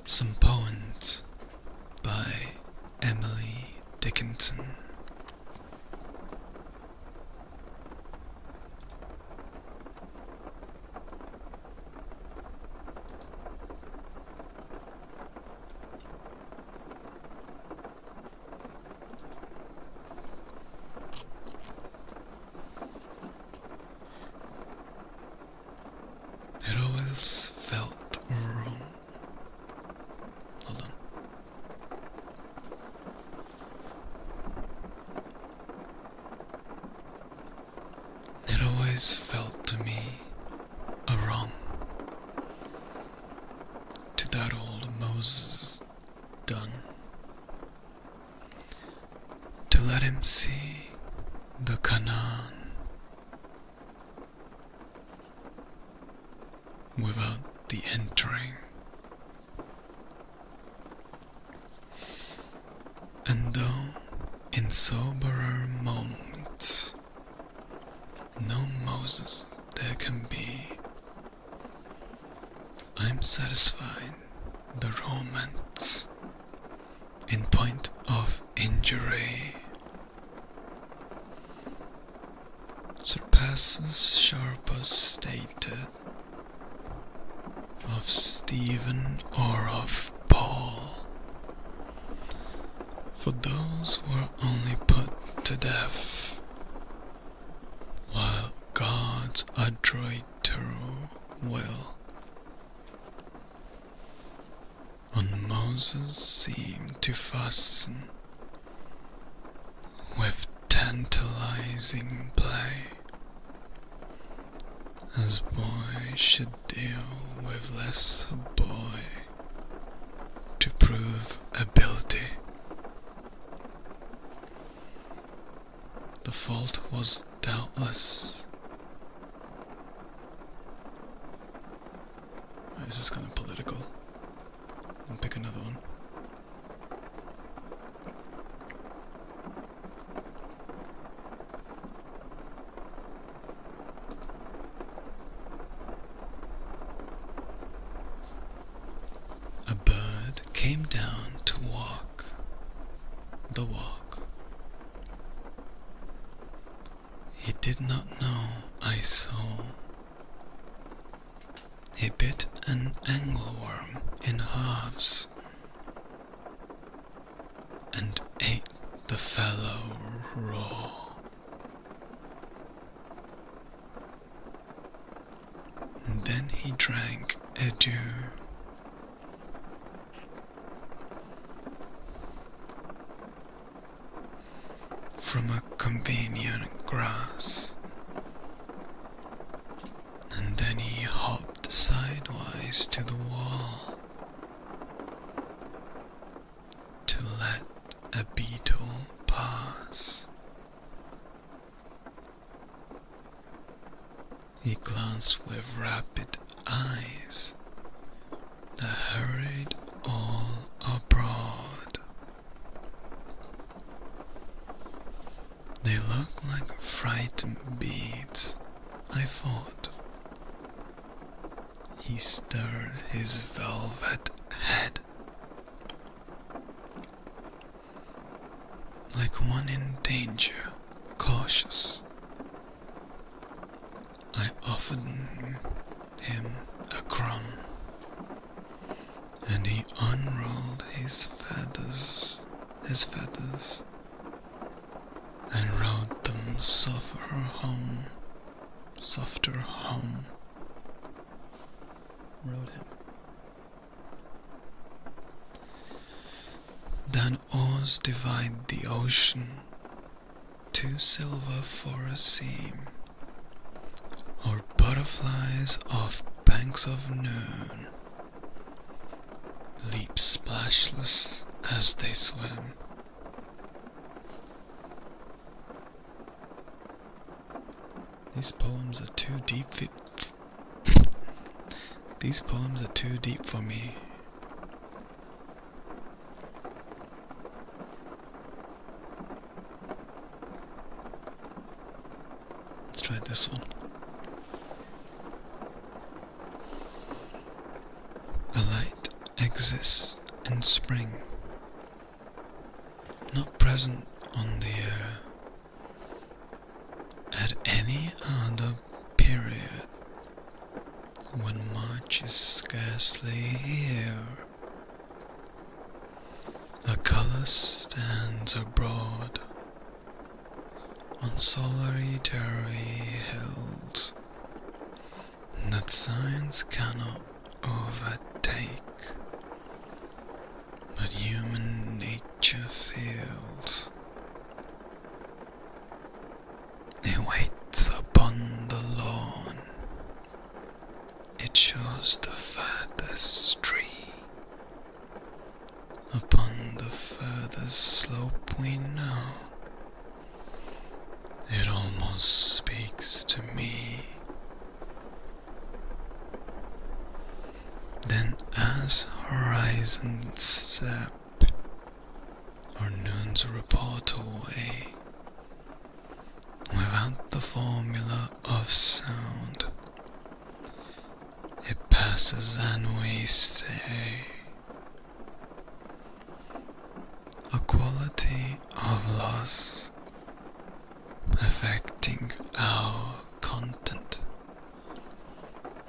Some poems by Emily Dickinson. It always felt wrong. Hold on. It always felt to me a wrong to that old Moses done, to let him see the Canaan without the entering. And though in soberer moments no Moses there can be, I'm satisfied the romance in point of injury surpasses sharper stated of Stephen or of Paul, for those were only put to death, while God's adroit will on Moses seemed to fasten with tantalizing play, as boy should deal with less boy to prove ability. The fault was doubtless. This is kind of political. I'll pick another one. A bird came down to walk the walk. He did not know I saw. He bit an angleworm in halves and ate the fellow raw. And then he drank a dew. From a convenient grass, and then he hopped sidewise to the wall to let a beetle pass. He glanced with rapid eyes that hurried all abroad. They look like frightened beads, I thought. He stirred his velvet head like one in danger, cautious. I offered him a crumb, and he unrolled his feathers, and rode them softer home, rode him. Then oars divide the ocean, two silver for a seam, or butterflies off banks of noon leap splashless as they swim. These poems are too deep for me. Let's try this one. A light exist in spring, not present on the air at any other period, when March is scarcely here. A colour stands abroad on solitary hills that science cannot overtake, but human nature feels. It waits upon the lawn, it shows the furthest tree. Upon the furthest slope we know, it almost speaks to me. Then as horizons step, or noon's report away, without the formula of sound, it passes and we stay. A quality of loss affecting our content.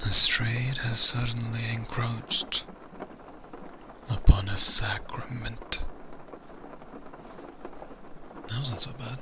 A strait has suddenly encroached upon a sacrament. That wasn't so bad.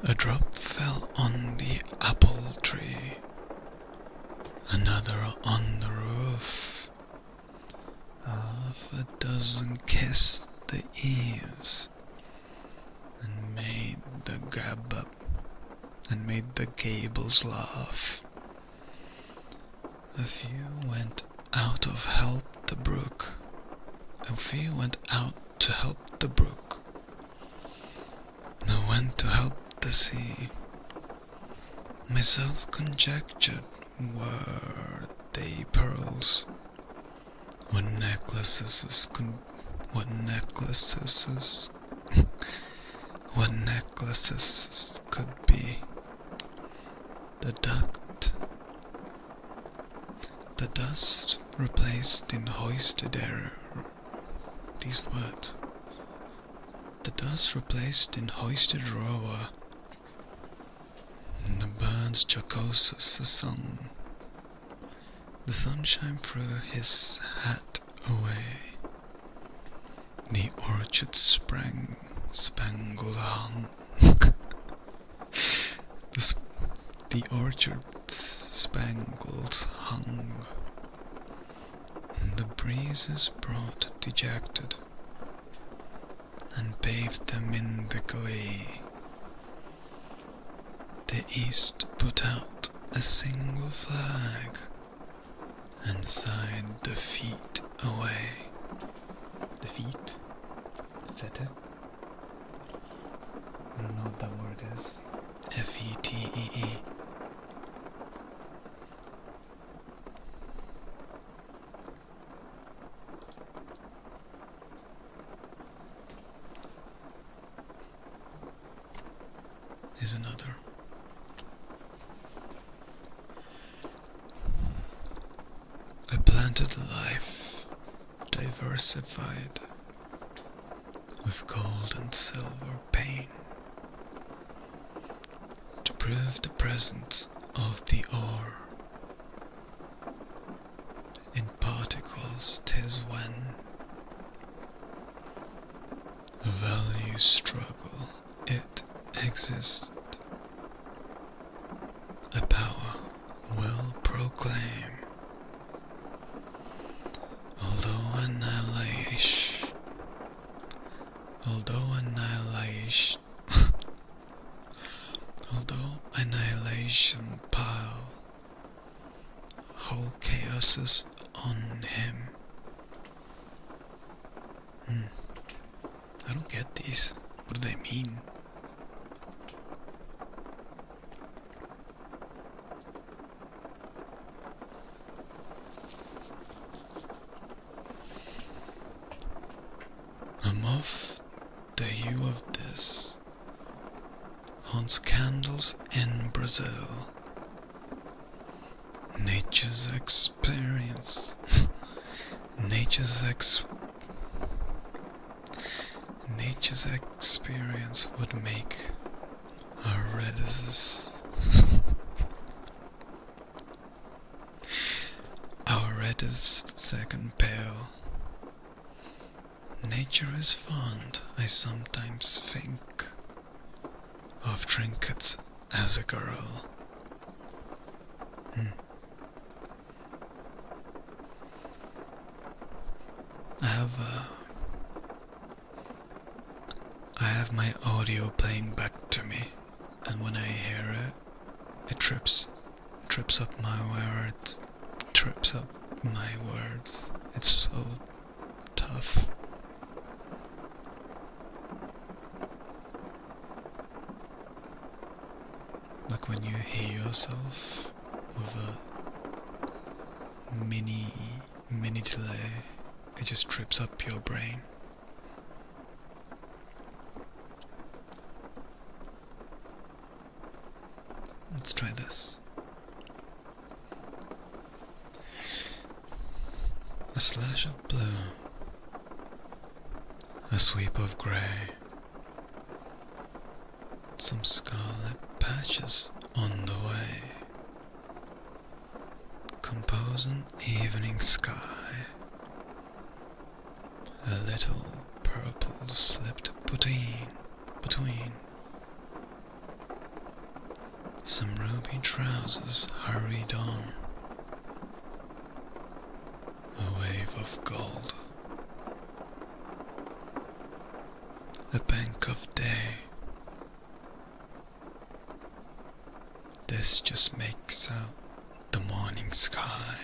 A drop fell on the apple tree, another on the roof. Half a dozen kissed the eaves and made the gables laugh. A few went out to help the brook. I went to help the sea. Myself conjectured, were they pearls? What necklaces could be? The dust replaced in hoisted air. These words. The dust replaced in hoisted rower. The birds jocose the sun. The sunshine threw his hat away. The orchard spangled hung. The orchard spangles hung. The breezes brought dejected, and bathed them in the glee. The east put out a single flag, and sighed the feet away. The feet? Fete? I don't know what that word is. F-E-T-E-E. Is another. A planted life, diversified with gold and silver pain, to prove the presence of the ore. In particles 'tis when a value struggle it exists, a power will proclaim, although annihilation pile whole chaoses on him. I don't get these. What do they mean? haunts candles in Brazil. Nature's experience. Nature's experience would make our reddest second pale. Nature is fond, I sometimes think, of trinkets as a girl. I have my audio playing back to me, and when I hear it, it trips up my words, It's so tough. Like when you hear yourself with a mini delay, it just trips up your brain. Let's try this. A slash of blue, a sweep of grey, some scarlet patches on the way, compose an evening sky, a little purple slipped between, some ruby trousers hurried on, a wave of gold, a bank of day. This just makes out the morning sky.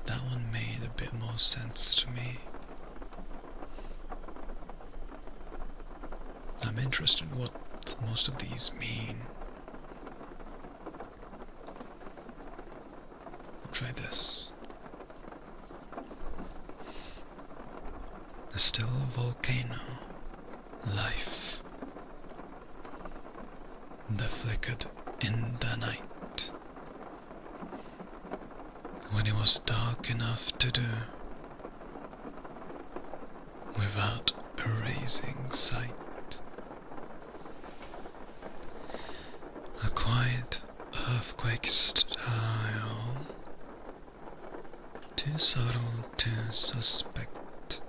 That one made a bit more sense to me. I'm interested in what most of these mean. I'll try this. A still volcano, life, that flickered in the night, when it was dark enough to do, without erasing sight. A quiet earthquake style, too subtle to suspect.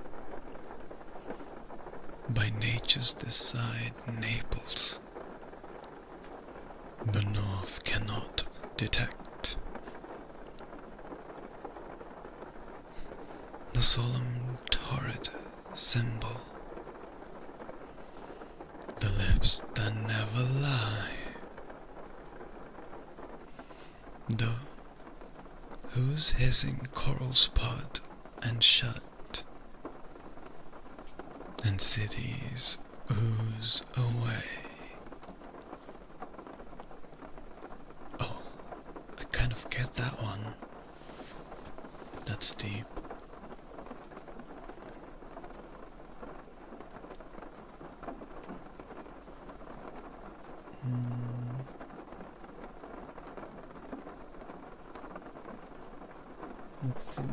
By nature's this side Naples, the north cannot detect. The solemn torrid symbol, the lips that never lie, the whose hissing corals part and shut, and cities ooze away. Oh, I kind of get that one. That's deep. Let's see.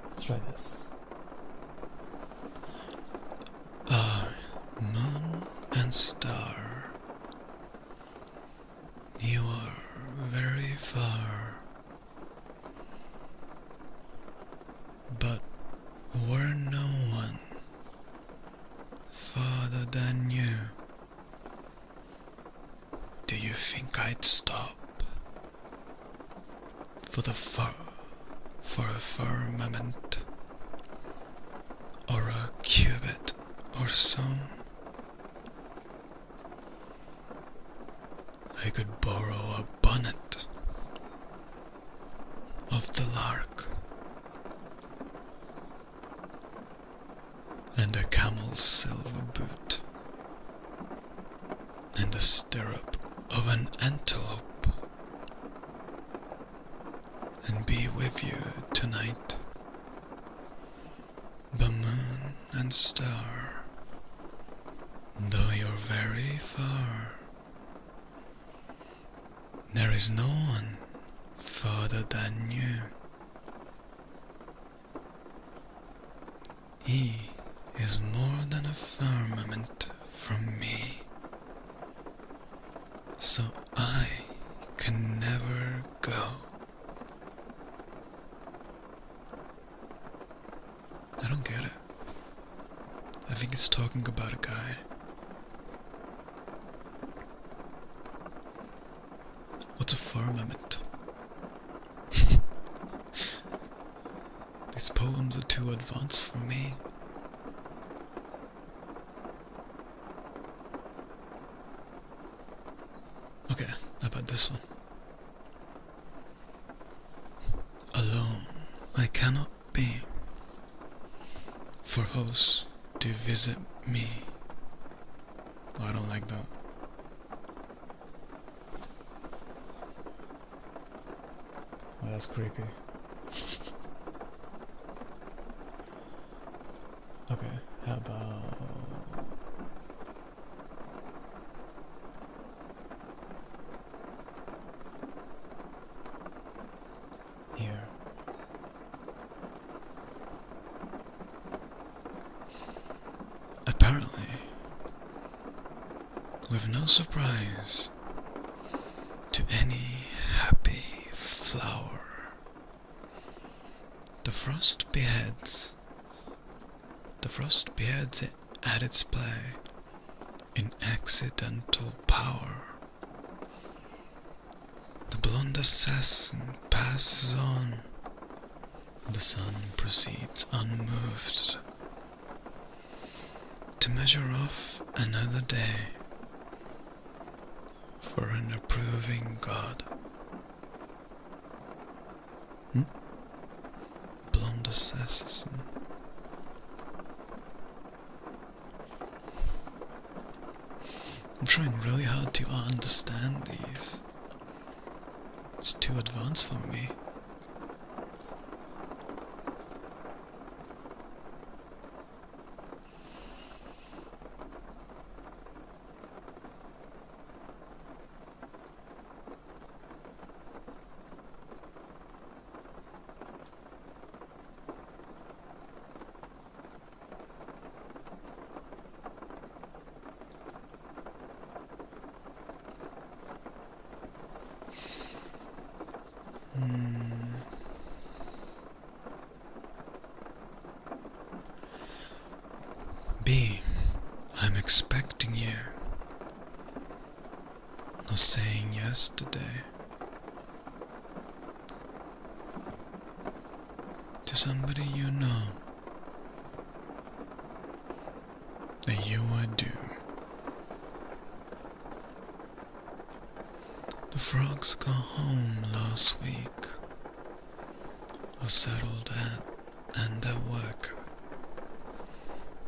Let's try this. Moon and star, you are very far, but were no one farther than you, do you think I'd stop for a firmament, or a cubit or so? I could borrow a bonnet of the lark, and a camel's silver boot, and the stirrup of an antelope, and be with leave you tonight. But moon and star, though you're very far, there is no one further than you. He is more than a firmament from me, so I can never go. I don't get it. I think it's talking about a guy. What's a firmament? These poems are too advanced for me. Okay, how about this one? Alone I cannot be, for hosts do visit me. Oh, I don't like that. Oh, that's creepy. Okay, how about... here. Apparently, with no surprise to any happy flower, the frost beheads it at its play in accidental power. The blonde assassin passes on, the sun proceeds unmoved to measure off another day for an approving God. Blonde assassin. I'm trying really hard to understand these. It's too advanced for me. B, I'm expecting you. I was saying yesterday to somebody you know that you would do. The frogs got home last week, are settled at and at work.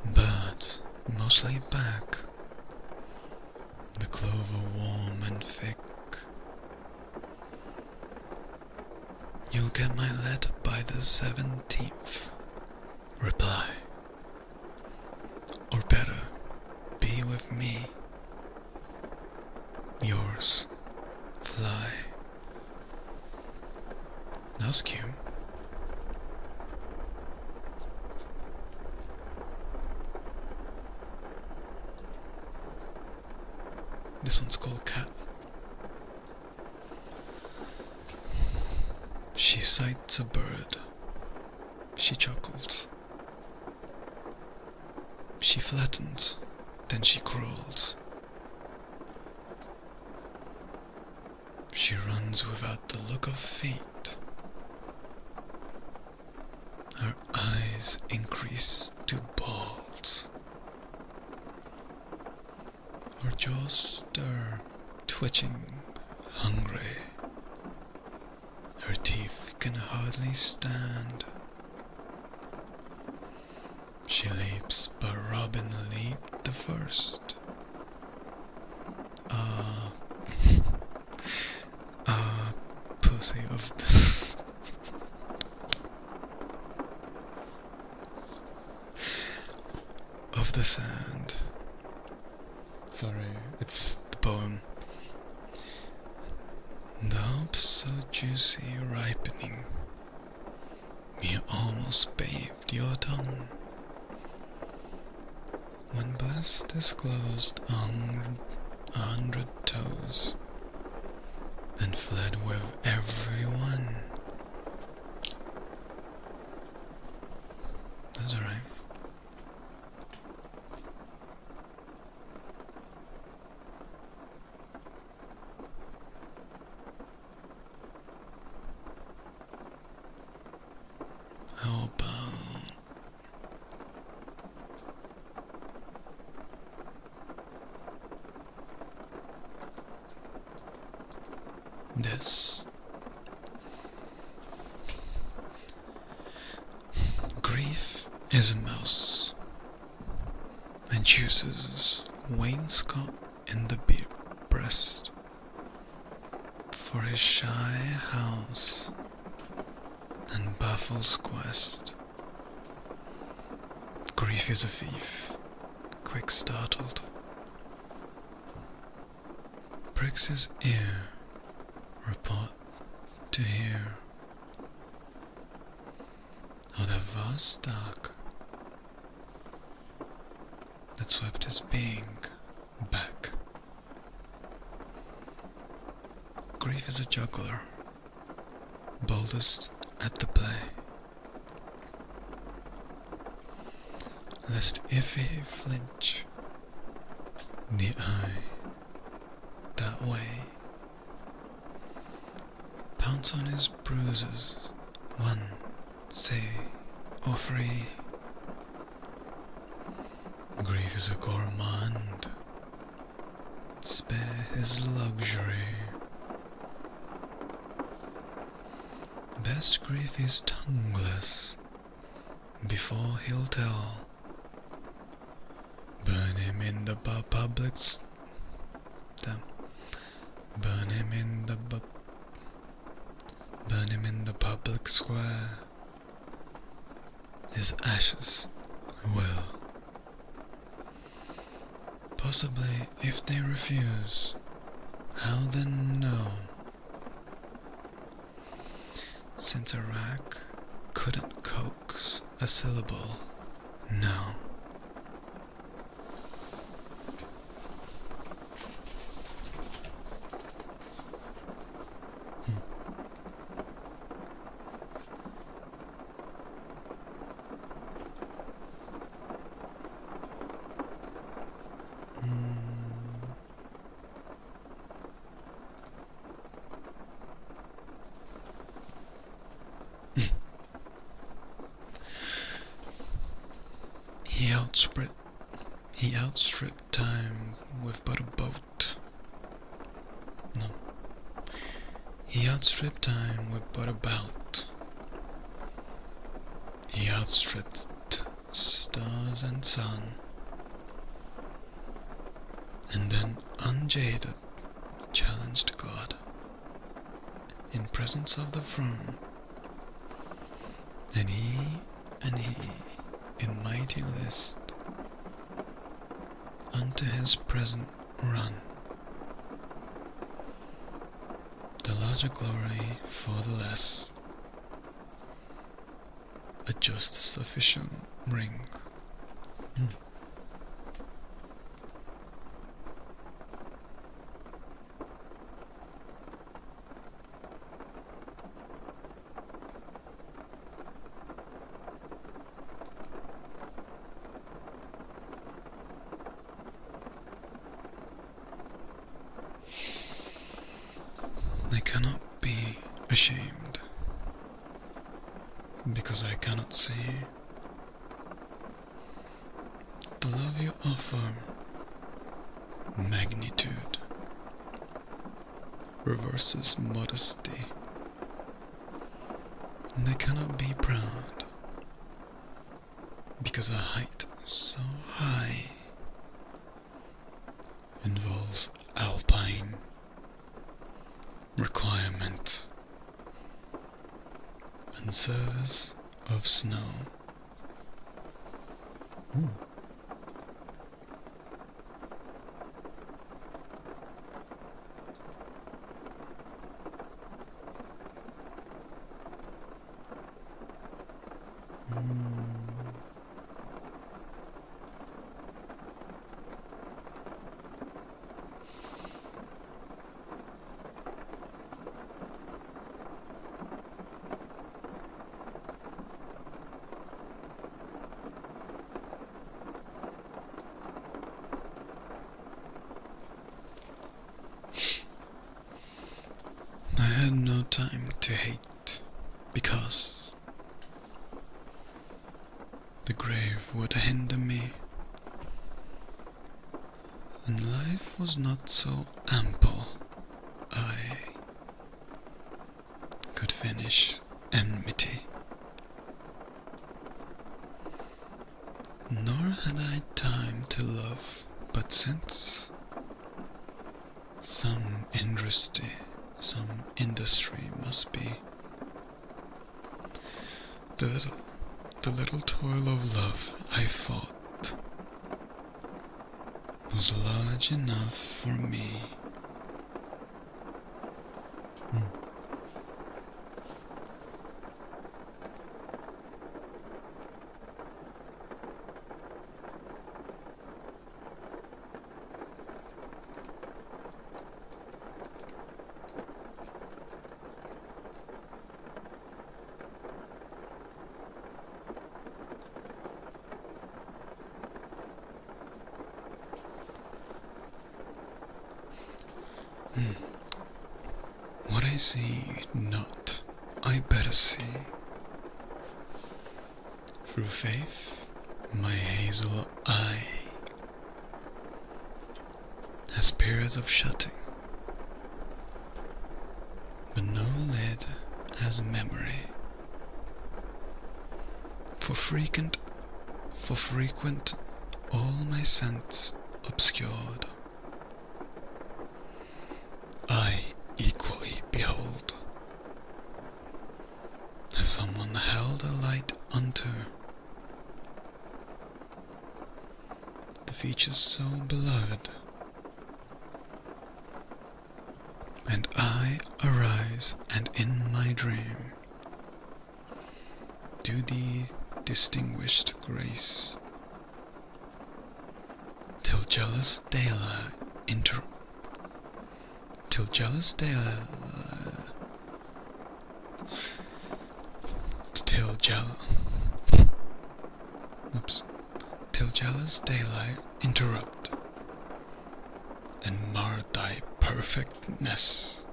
Birds mostly back, the clover warm and thick. You'll get my letter by the 17th. Reply. Or better, be with me. Yours, Fly. That was cute. This one's called Cat. She sights a bird. She chuckles. She flattens, then she crawls. She runs without the look of feet. Her eyes increase to balls. Her jaws stir, twitching, hungry. Her teeth can hardly stand. She leaps, but Robin leaped the first. Pussy of the... of the sand. Sorry, it's the poem. The hope so juicy ripening, you almost bathed your tongue. When bliss disclosed 100 toes, and fled with everyone. That's alright. How about this? Grief is a mouse and chooses wainscot in the breast for his shy house and baffles quest. Grief is a thief, quick startled, pricks his ear, report to hear, of the vast dark that swept his being back. Grief is a juggler, boldest at the play, lest if he flinch the eye that way, pounce on his bruises, one, say, or free. Grief is a gourmand, spare his luxury. Best grief is tongueless, before he'll tell. Burn him in the public burn him in the public square. His ashes will. Possibly, if they refuse, how then know? Since a rack couldn't coax a syllable, no. He outstripped time with but a boat. No. He outstripped time with but a bout. He outstripped stars and sun. And then, unjaded, challenged God in presence of the throne. And he, in mighty list, unto his present run, the larger glory for the less, a just sufficient ring. I cannot be ashamed, because I cannot see the love you offer. Magnitude reverses modesty, and I cannot be proud, because a height so high involves alpine requirement and service of snow. I had no time to hate because the grave would hinder me, and life was not so ample. I could finish enmity, nor had I time to love, but since some industry must be, the little toil of love I fought was large enough for me. What I see not, I better see. Through faith, my hazel eye has periods of shutting, but no lid has memory. For frequent, all my sense obscured, I equally behold, as someone held a light unto the features so beloved, and I arise and in my dream do the distinguished grace, till jealous daylight till jealous daylight interrupt and mar thy perfectness.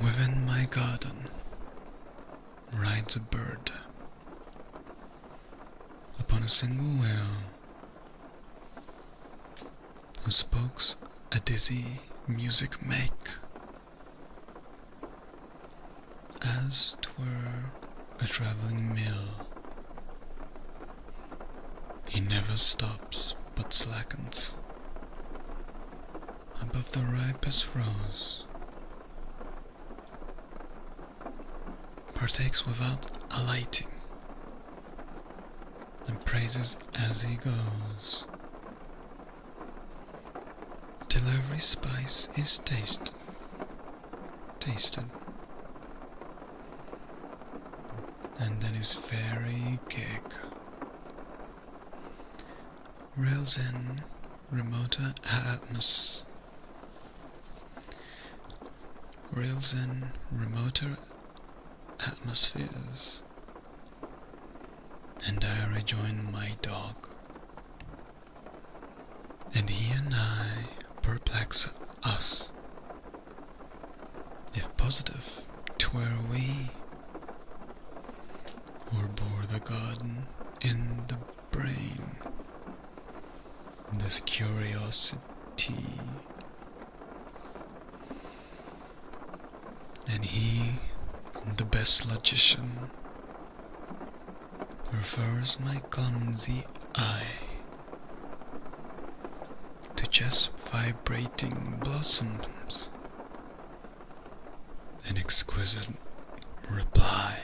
Within my garden rides a bird upon a single wheel, whose spokes a dizzy music make, as 'twere a travelling mill. He never stops but slackens above the ripest rose, partakes without alighting, and praises as he goes, till every spice is tasted, and then his fairy gig reels in remoter atmospheres, and I rejoin my dog, and he and I perplex us, if positive 'twere we, or bore the garden in the brain, this curiosity, and he, the best logician, refers my clumsy eye to just vibrating blossoms. An exquisite reply.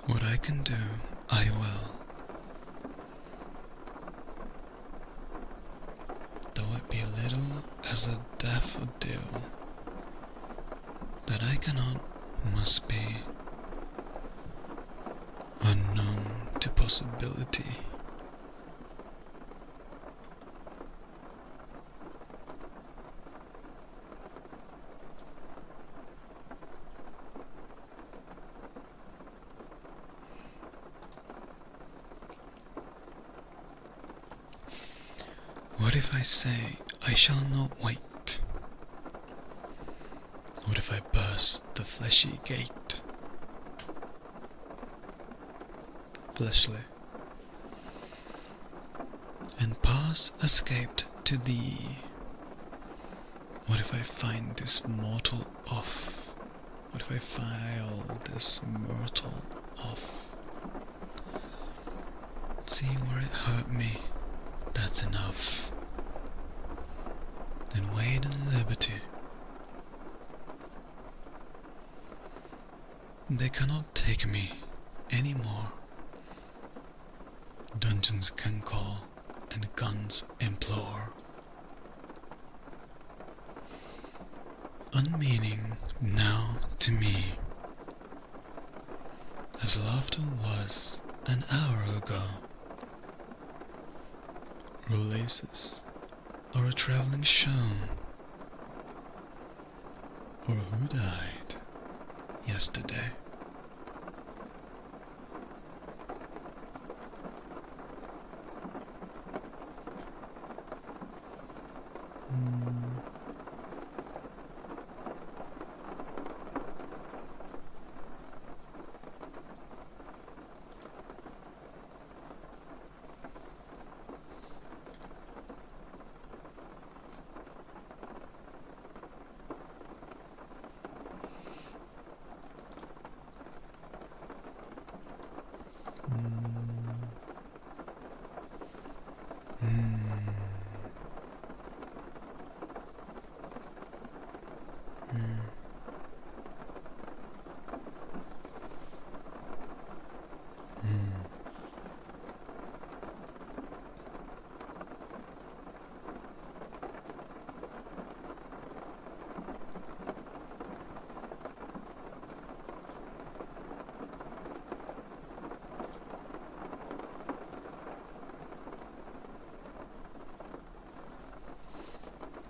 What I can do, I will. Though it be little as a daffodil, that I cannot must be unknown to possibility. What if I say I shall not wait? What if I burst the fleshy gate? Fleshly. And pass escaped to thee? What if I find this mortal off? What if I file this mortal off? See where it hurt me, that's enough. Then wait in liberty. They cannot take me any more. Dungeons can call and guns implore. Unmeaning now to me, as laughter was an hour ago. Releases, or a travelling show, or who died yesterday.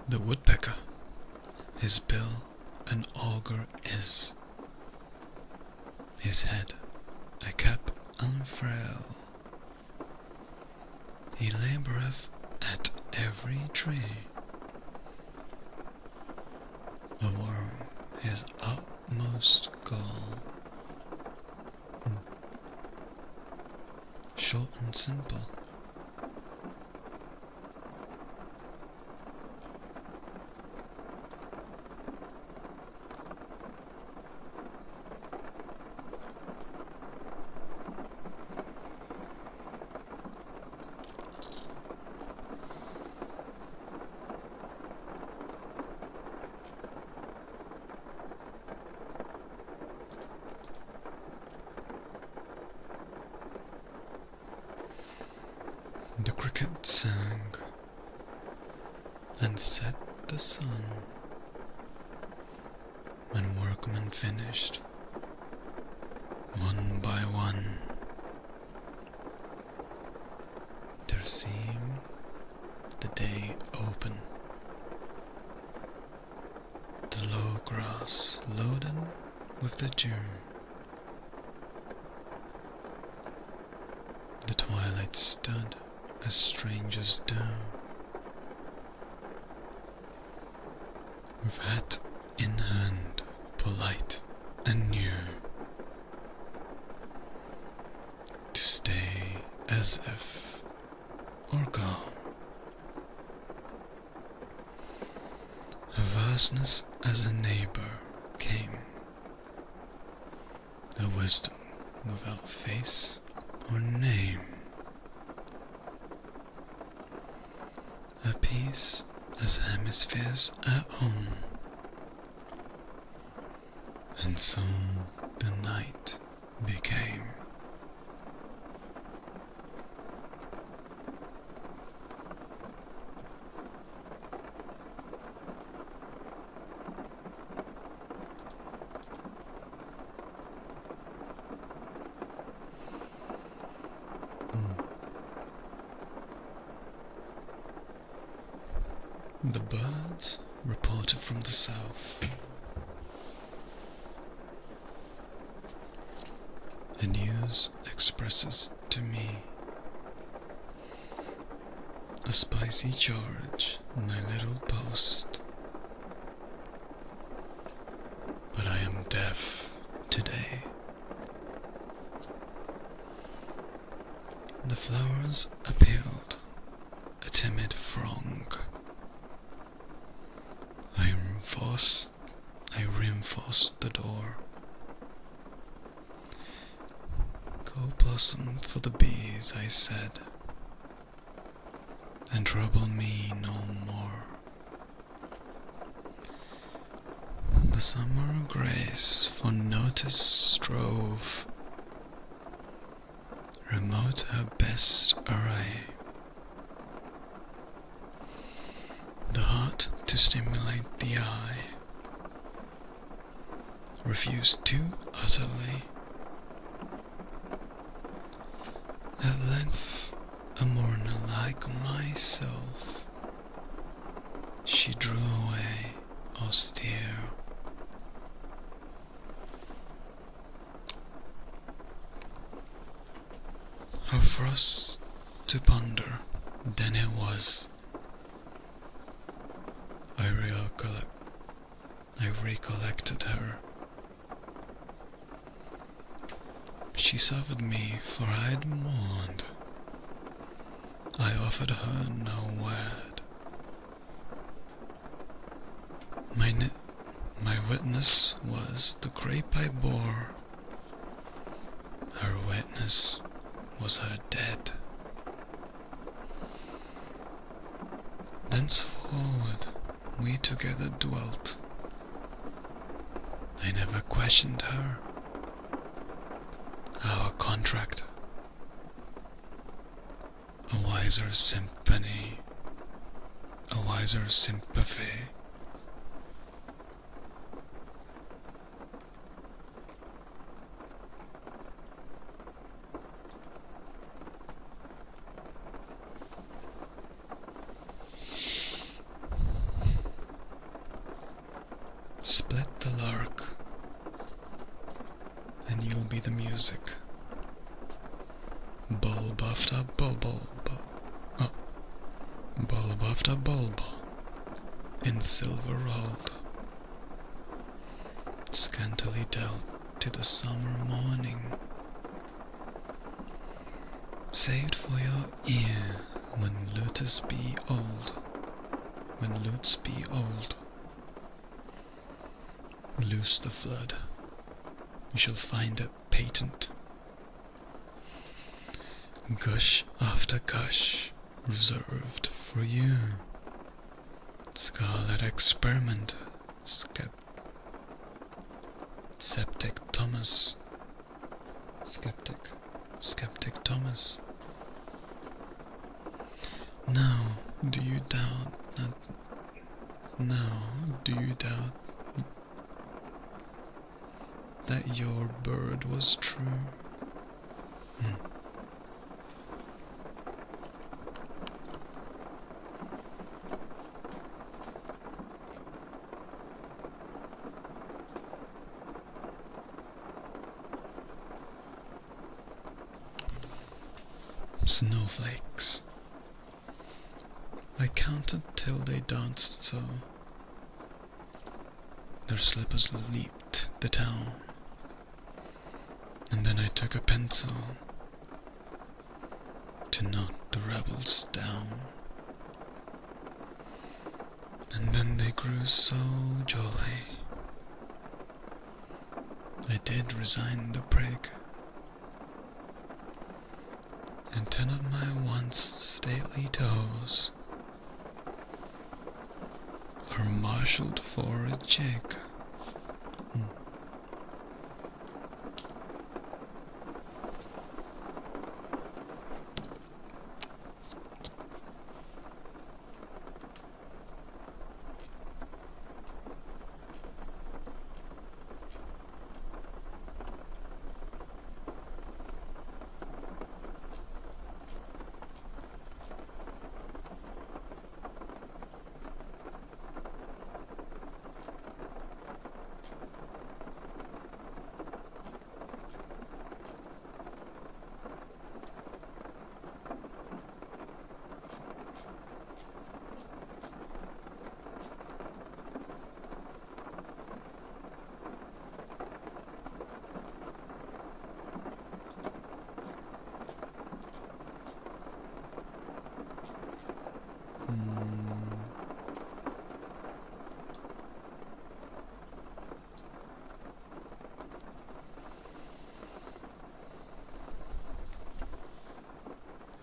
The woodpecker, his bill an auger is, his head a cap unfrail. He laboureth at every tree, a worm his utmost goal. Short and simple. The cricket sang, and set the sun, and workmen finished, one by one. There seemed the day open, the low grass loaded with the dew. The twilight stood as strangers do, with hat in hand, polite and new, to stay as if or go. A vastness as a neighbor came, a wisdom without face or name, a peace as hemispheres at home, and so the night became. The birds reported from the south. The news expresses to me a spicy charge, my little post. But I am deaf today. The flowers appealed, a timid throng. I reinforced the door. Go blossom for the bees, I said, and trouble me no more. The summer grace for notice strove, remote her best array. The heart to stimulate the eye refused too utterly. At length, a mourner like myself, she drew away austere. Her frost to ponder, then it was. I recollected her. She suffered me, for I'd mourned. I offered her no word. My witness was the grape I bore. Her witness was her dead. Thenceforward we together dwelt. I never questioned her. Our contract, a wiser symphony, a wiser sympathy. Split the lark, and you'll be the music. Bulb after bulb, bulb after bulb, in silver rolled, scantily dealt to the summer morning, saved for your ear when lutes be old, Loose the flood, you shall find it patent. Gush after gush, reserved for you. Scarlet experiment, Skeptic Thomas. Now, do you doubt that your bird was true? Snowflakes. I counted till they danced so. Their slippers leaped the town, and then I took a pencil to knock the rebels down. And then they grew so jolly, I did resign the prig, and 10 of my once stately toes are marshalled for a jig.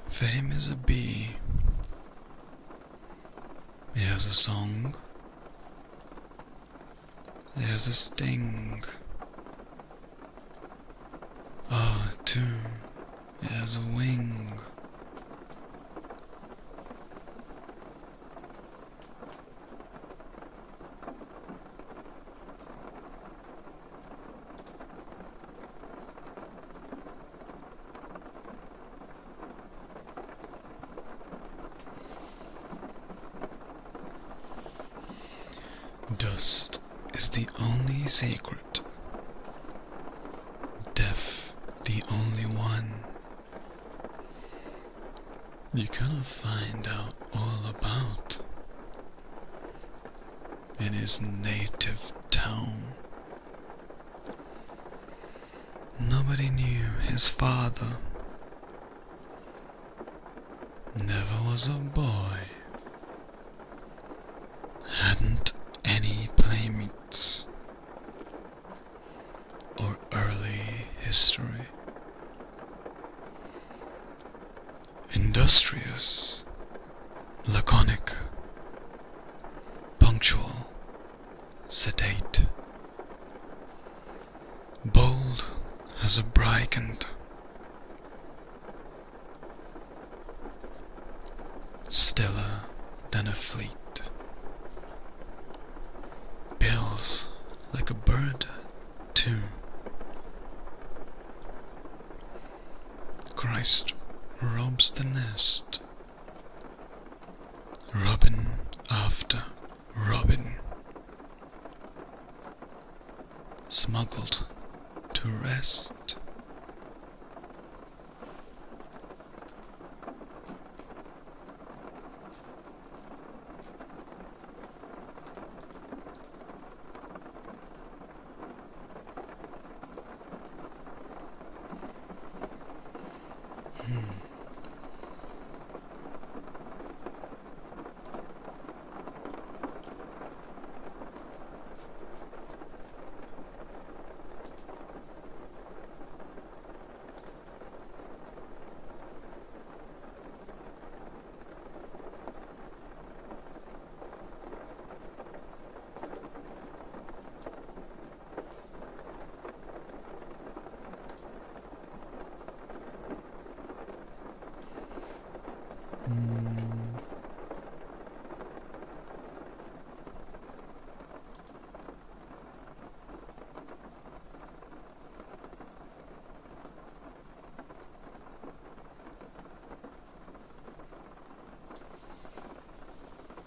Fame is a bee. It has a song. It has a sting. Ah, too, it has a wing. Dust is the only sacred, death the only one. You cannot find out all about in his native town. Nobody knew his father, never was a boy, hadn't any playmates or early history. Industrious, laconic, punctual, sedate, bold as a brigand, stiller than a fleet. Bills like a bird, too. Christ robs the nest, robin after robin, smuggled to rest.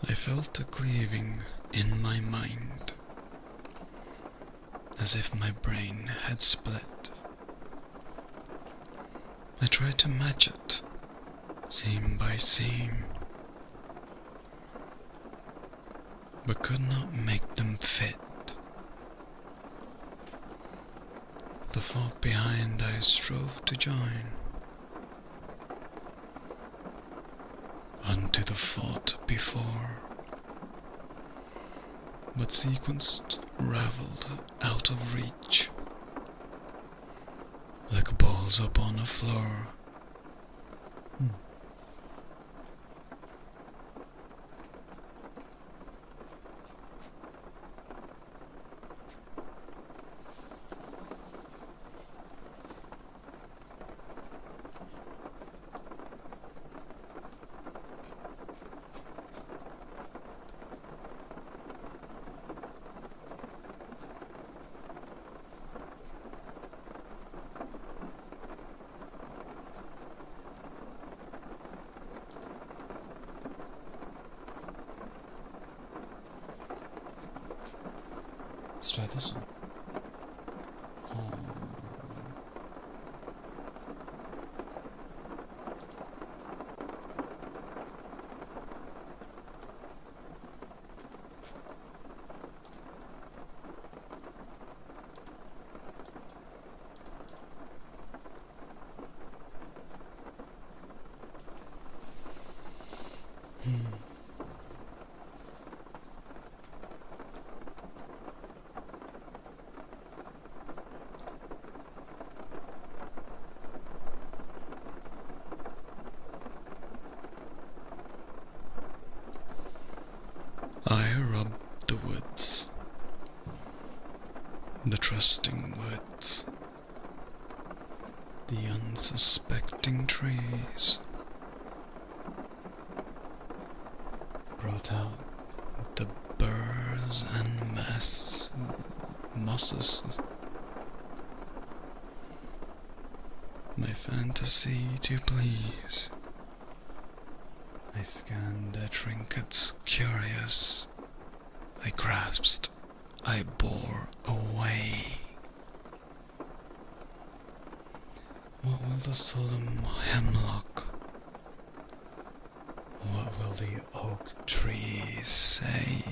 I felt a cleaving in my mind, as if my brain had split. I tried to match it, seam by seam, but could not make them fit. The fog behind I strove to join, unto the fought before, but sequenced, ravelled, out of reach, like balls upon a floor. Let's try this one. I rub the woods, the trusting woods, the unsuspecting trees, brought out the burrs and mosses, my fantasy to please. I scanned their trinkets curious, I grasped, I bore away. What will the solemn hemlock, what will the oak trees say?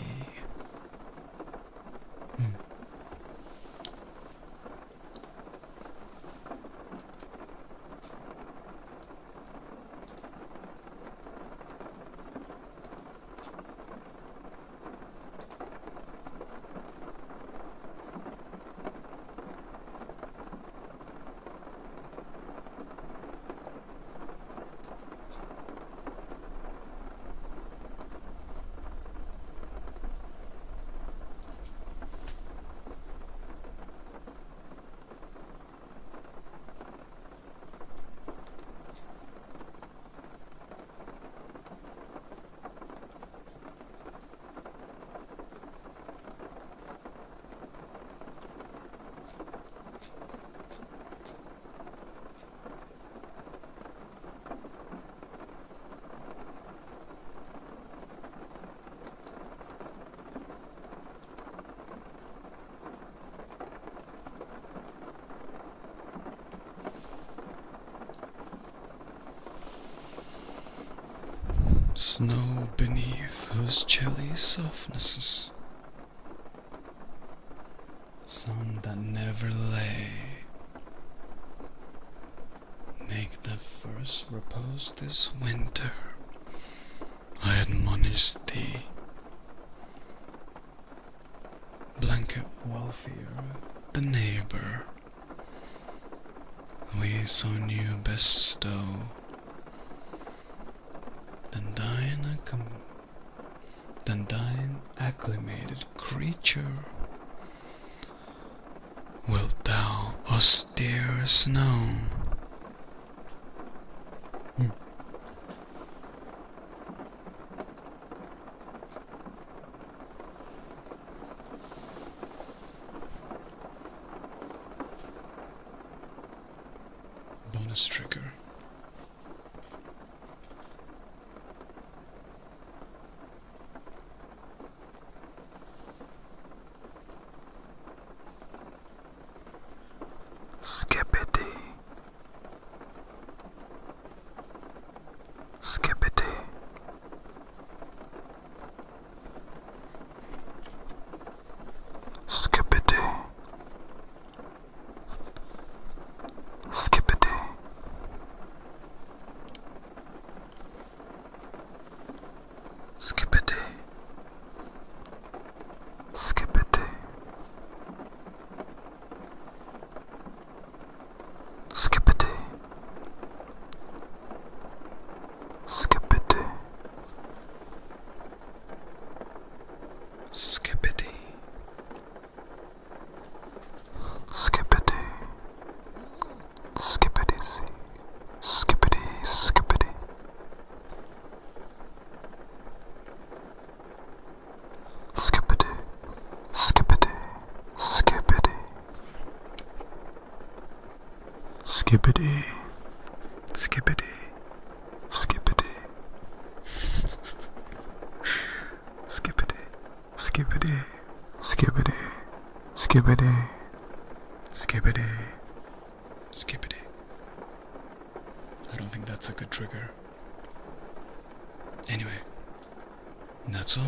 Snow beneath whose chilly softnesses, some that never lay, make their first repose this winter. I admonish thee, blanket wealthier the neighbor, we so new bestow, than thine acclimated creature. Wilt thou austere snow? Bonus trigger. Skippity. Skippity. Skippity. Skippity. Skippity. Skippity. Skippity. Skippity. Skippity. Skippity. Skippity. Skippity. Skippity. Skippity. Skippity. Skippity. Skippity. Skippity. Skippity. Skippity. I don't think that's a good trigger. Anyway, that's all.